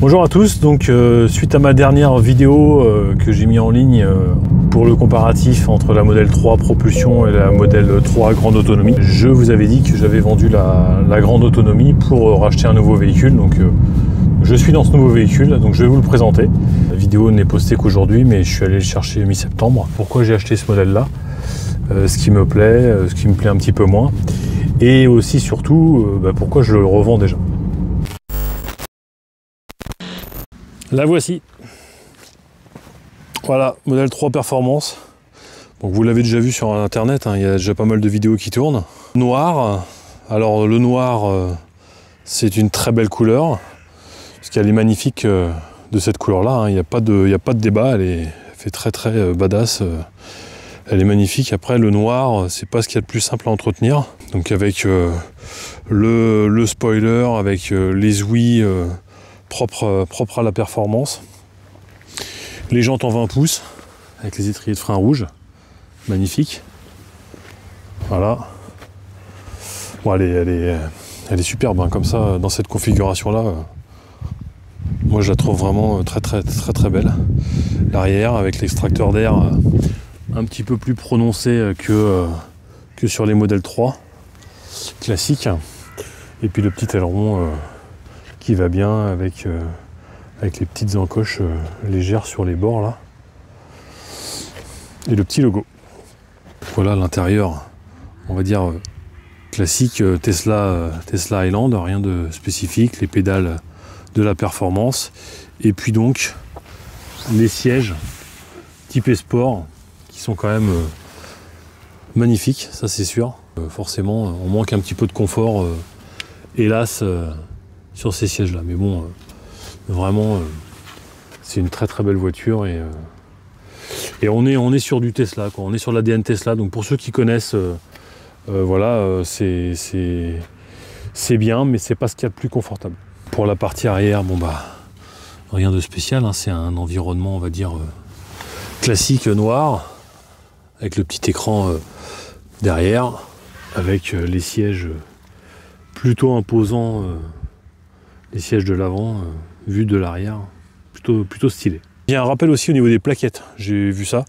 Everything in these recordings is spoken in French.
Bonjour à tous, donc suite à ma dernière vidéo que j'ai mis en ligne pour le comparatif entre la modèle 3 propulsion et la modèle 3 grande autonomie, je vous avais dit que j'avais vendu la grande autonomie pour racheter un nouveau véhicule. Donc je suis dans ce nouveau véhicule, donc je vais vous le présenter. La vidéo n'est postée qu'aujourd'hui, mais je suis allé le chercher mi-septembre. Pourquoi j'ai acheté ce modèle là, ce qui me plaît, ce qui me plaît un petit peu moins, et aussi surtout pourquoi je le revends déjà. La voici. Voilà, modèle 3 Performance. Donc vous l'avez déjà vu sur internet, hein, il y a déjà pas mal de vidéos qui tournent. Noir. Alors le noir, c'est une très belle couleur, parce qu'elle est magnifique de cette couleur-là. Hein, il n'y a pas de débat, elle fait très badass. Elle est magnifique. Après le noir, c'est pas ce qu'il y a de plus simple à entretenir. Donc avec le spoiler, avec les ouïes. Propre à la performance. Les jantes en 20 pouces avec les étriers de frein rouges, magnifique. Voilà. Bon, elle est superbe, hein, comme ça, dans cette configuration là. Moi je la trouve vraiment très belle. L'arrière avec l'extracteur d'air un petit peu plus prononcé que sur les modèles 3 classiques. Et puis le petit aileron qui va bien avec les petites encoches légères sur les bords là. Et le petit logo. Voilà l'intérieur, on va dire classique Tesla Highland, rien de spécifique, les pédales de la performance. Et puis donc les sièges type Sport qui sont quand même magnifiques, ça c'est sûr. Forcément, on manque un petit peu de confort, hélas. Sur ces sièges là, mais bon, vraiment c'est une très belle voiture, et on est sur du Tesla, quoi. On est sur l'ADN Tesla, donc pour ceux qui connaissent, voilà, c'est bien, mais c'est pas ce qu'il y a de plus confortable. Pour la partie arrière, bon rien de spécial, hein, c'est un environnement, on va dire classique noir, avec le petit écran derrière, avec les sièges plutôt imposants. Les sièges de l'avant, vus de l'arrière, plutôt stylé. Il y a un rappel aussi au niveau des plaquettes, j'ai vu ça.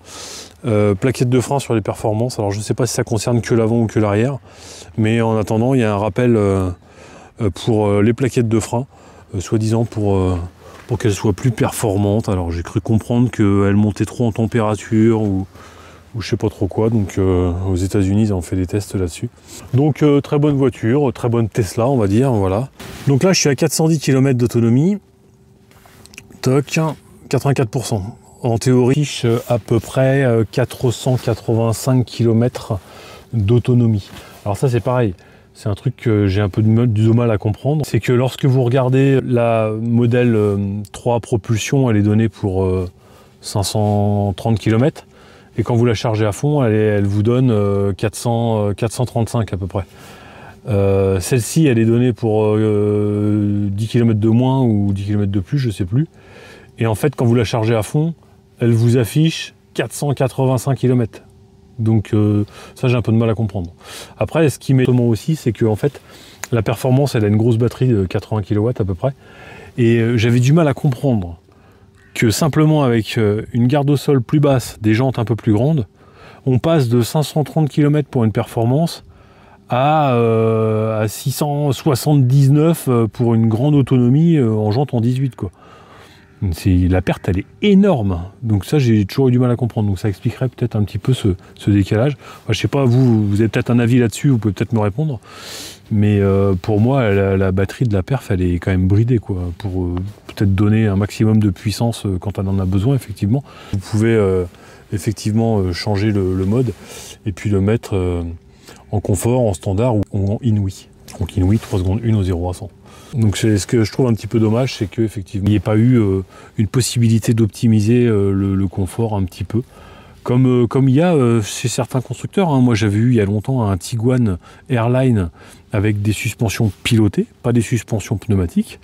Plaquettes de frein sur les performances, alors je ne sais pas si ça concerne que l'avant ou que l'arrière, mais en attendant, il y a un rappel pour les plaquettes de frein, soi-disant pour qu'elles soient plus performantes. Alors j'ai cru comprendre qu'elles montaient trop en température, ou je sais pas trop quoi, donc aux États-Unis ils ont fait des tests là-dessus. Donc très bonne voiture, très bonne Tesla, on va dire, voilà. Donc là je suis à 410 km d'autonomie, toc, 84%. En théorie, à peu près 485 km d'autonomie. Alors ça c'est pareil, c'est un truc que j'ai un peu du mal à comprendre. C'est que lorsque vous regardez la modèle 3 propulsion, elle est donnée pour 530 km. Et quand vous la chargez à fond, elle vous donne 435 à peu près. Celle-ci, elle est donnée pour 10 km de moins ou 10 km de plus, je ne sais plus. Et en fait, quand vous la chargez à fond, elle vous affiche 485 km. Donc ça, j'ai un peu de mal à comprendre. Après, ce qui m'étonne aussi, c'est que en fait, la performance, elle a une grosse batterie de 80 kW à peu près. Et j'avais du mal à comprendre que simplement avec une garde au sol plus basse, des jantes un peu plus grandes, on passe de 530 km pour une performance à 679 pour une grande autonomie en jantes en 18, quoi. La perte, elle est énorme. Donc ça, j'ai toujours eu du mal à comprendre. Donc ça expliquerait peut-être un petit peu ce décalage. Enfin, je sais pas, vous avez peut-être un avis là-dessus, vous pouvez peut-être me répondre. Mais pour moi, la batterie de la perf, elle est quand même bridée, quoi, pour peut-être donner un maximum de puissance quand elle en a besoin, effectivement. Vous pouvez effectivement changer le mode et puis le mettre en confort, en standard ou en Inouï. Donc Inouï, 3 secondes 1 au 0 à 100. Donc ce que je trouve un petit peu dommage, c'est qu'effectivement, il n'y ait pas eu une possibilité d'optimiser le confort un petit peu. Comme il y a chez certains constructeurs, hein. Moi j'avais eu il y a longtemps un Tiguan Airline avec des suspensions pilotées, pas des suspensions pneumatiques.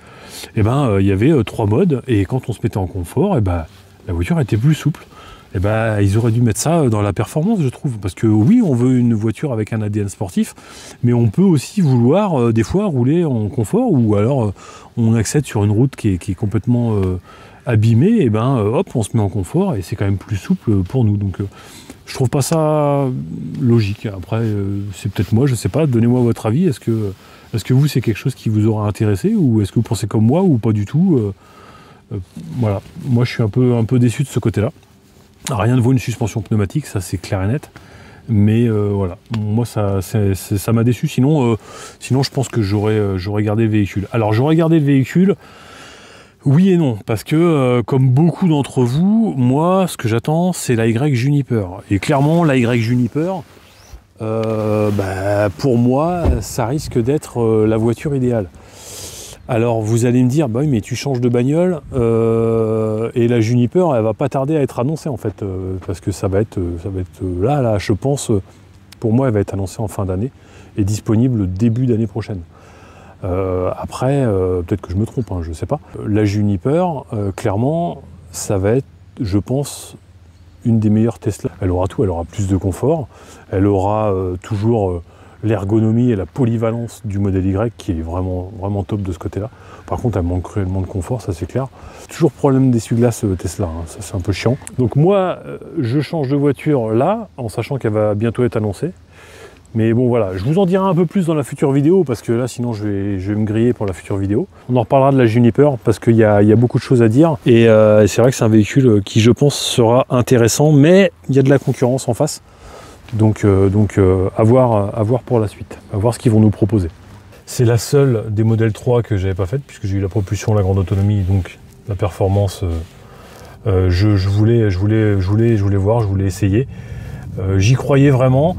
Et il y avait 3 modes, et quand on se mettait en confort, la voiture était plus souple. eh ben, ils auraient dû mettre ça dans la performance, je trouve. Parce que oui, on veut une voiture avec un ADN sportif, mais on peut aussi vouloir des fois rouler en confort, ou alors on accède sur une route qui est complètement abîmée, et ben hop, on se met en confort, et c'est quand même plus souple pour nous. Donc je trouve pas ça logique. Après, c'est peut-être moi, je sais pas. Donnez-moi votre avis. Est-ce que vous, c'est quelque chose qui vous aura intéressé, ou est-ce que vous pensez comme moi, ou pas du tout voilà. Moi, je suis un peu déçu de ce côté-là. Rien ne vaut une suspension pneumatique, ça c'est clair et net. Mais voilà, moi ça m'a déçu. Sinon, je pense que j'aurais gardé le véhicule. Alors j'aurais gardé le véhicule, oui et non, parce que comme beaucoup d'entre vous, moi ce que j'attends c'est la Y Juniper. Et clairement la Y Juniper, pour moi ça risque d'être la voiture idéale. Alors vous allez me dire, bah oui, mais tu changes de bagnole et la Juniper, elle va pas tarder à être annoncée en fait, parce que ça va être là, je pense, pour moi, elle va être annoncée en fin d'année et disponible début d'année prochaine. Après, peut-être que je me trompe, hein, je sais pas. La Juniper, clairement, ça va être, je pense, une des meilleures Tesla. Elle aura tout, elle aura plus de confort, elle aura toujours l'ergonomie et la polyvalence du modèle Y qui est vraiment, vraiment top de ce côté-là. Par contre, elle manque cruellement de confort, ça c'est clair. Toujours problème d'essuie-glace Tesla, hein, ça c'est un peu chiant. Donc moi, je change de voiture là, en sachant qu'elle va bientôt être annoncée. Mais bon voilà, je vous en dirai un peu plus dans la future vidéo, parce que là sinon je vais me griller pour la future vidéo. On en reparlera de la Juniper, parce qu'il y a beaucoup de choses à dire. Et c'est vrai que c'est un véhicule qui, je pense, sera intéressant, mais il y a de la concurrence en face. Donc à voir pour la suite, à voir ce qu'ils vont nous proposer. C'est la seule des modèles 3 que j'avais pas faite, puisque j'ai eu la propulsion, la grande autonomie, donc la performance. Je voulais voir, je voulais essayer. J'y croyais vraiment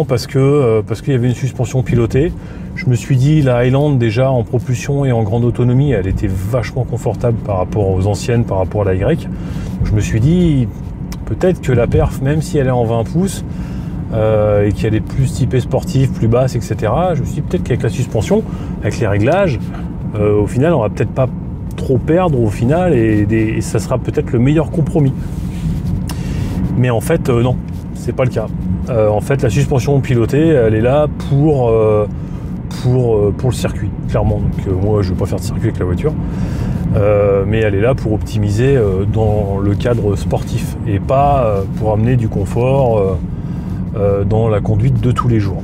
parce qu'il y avait une suspension pilotée. Je me suis dit, la Highland déjà en propulsion et en grande autonomie, elle était vachement confortable par rapport aux anciennes, par rapport à la Y. Je me suis dit, peut-être que la perf, même si elle est en 20 pouces et qu'elle est plus typée sportive, plus basse, etc., je me suis dit peut-être qu'avec la suspension, avec les réglages, au final, on va peut-être pas trop perdre au final et ça sera peut-être le meilleur compromis. Mais en fait, non, c'est pas le cas. En fait, la suspension pilotée, elle est là pour le circuit, clairement. Donc moi, je ne vais pas faire de circuit avec la voiture. Mais elle est là pour optimiser dans le cadre sportif et pas pour amener du confort dans la conduite de tous les jours.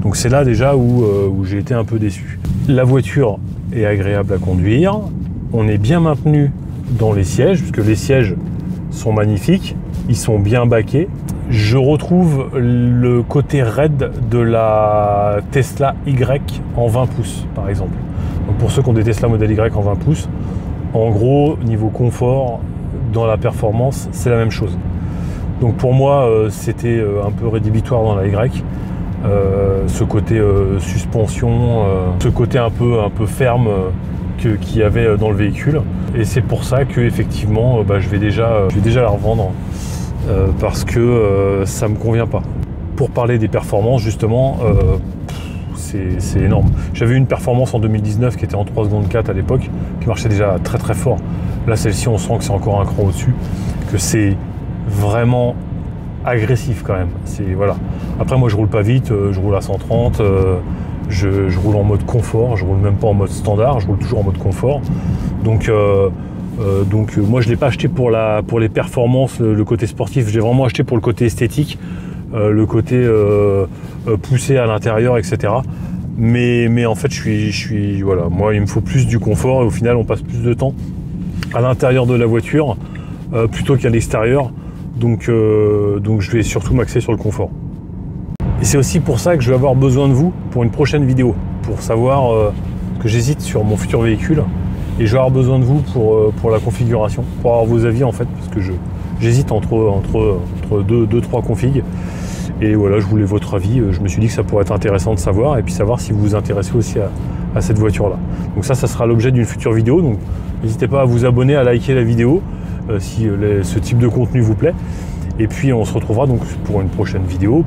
Donc c'est là déjà où j'ai été un peu déçu. La voiture est agréable à conduire, on est bien maintenu dans les sièges, puisque les sièges sont magnifiques, ils sont bien baqués. Je retrouve le côté raide de la Tesla Y en 20 pouces par exemple. Donc pour ceux qui ont des Tesla modèle Y en 20 pouces, en gros, niveau confort, dans la performance, c'est la même chose. Donc pour moi, c'était un peu rédhibitoire dans la Y. Ce côté suspension, ce côté un peu ferme qu'il y avait dans le véhicule. Et c'est pour ça que effectivement, je vais déjà la revendre parce que ça me convient pas. Pour parler des performances, justement, c'est énorme. J'avais une performance en 2019 qui était en 3 secondes 4 à l'époque, qui marchait déjà très très fort. Là, celle-ci, on sent que c'est encore un cran au-dessus, que c'est vraiment agressif quand même. Voilà. Après, moi, je roule pas vite, je roule à 130, je roule en mode confort, je roule même pas en mode standard, je roule toujours en mode confort. Donc moi, je l'ai pas acheté pour les performances, le côté sportif, je l'ai vraiment acheté pour le côté esthétique, le côté poussé à l'intérieur, etc. Mais en fait, voilà, moi, il me faut plus du confort et au final, on passe plus de temps à l'intérieur de la voiture plutôt qu'à l'extérieur. Donc je vais surtout m'axer sur le confort. Et c'est aussi pour ça que je vais avoir besoin de vous pour une prochaine vidéo, pour savoir que j'hésite sur mon futur véhicule. Et je vais avoir besoin de vous pour la configuration, pour avoir vos avis en fait, parce que j'hésite entre 2-3 configs. Et voilà, je voulais votre avis. Je me suis dit que ça pourrait être intéressant de savoir, et puis savoir si vous vous intéressez aussi à cette voiture-là. Donc ça sera l'objet d'une future vidéo. Donc n'hésitez pas à vous abonner, à liker la vidéo si ce type de contenu vous plaît. Et puis on se retrouvera donc pour une prochaine vidéo.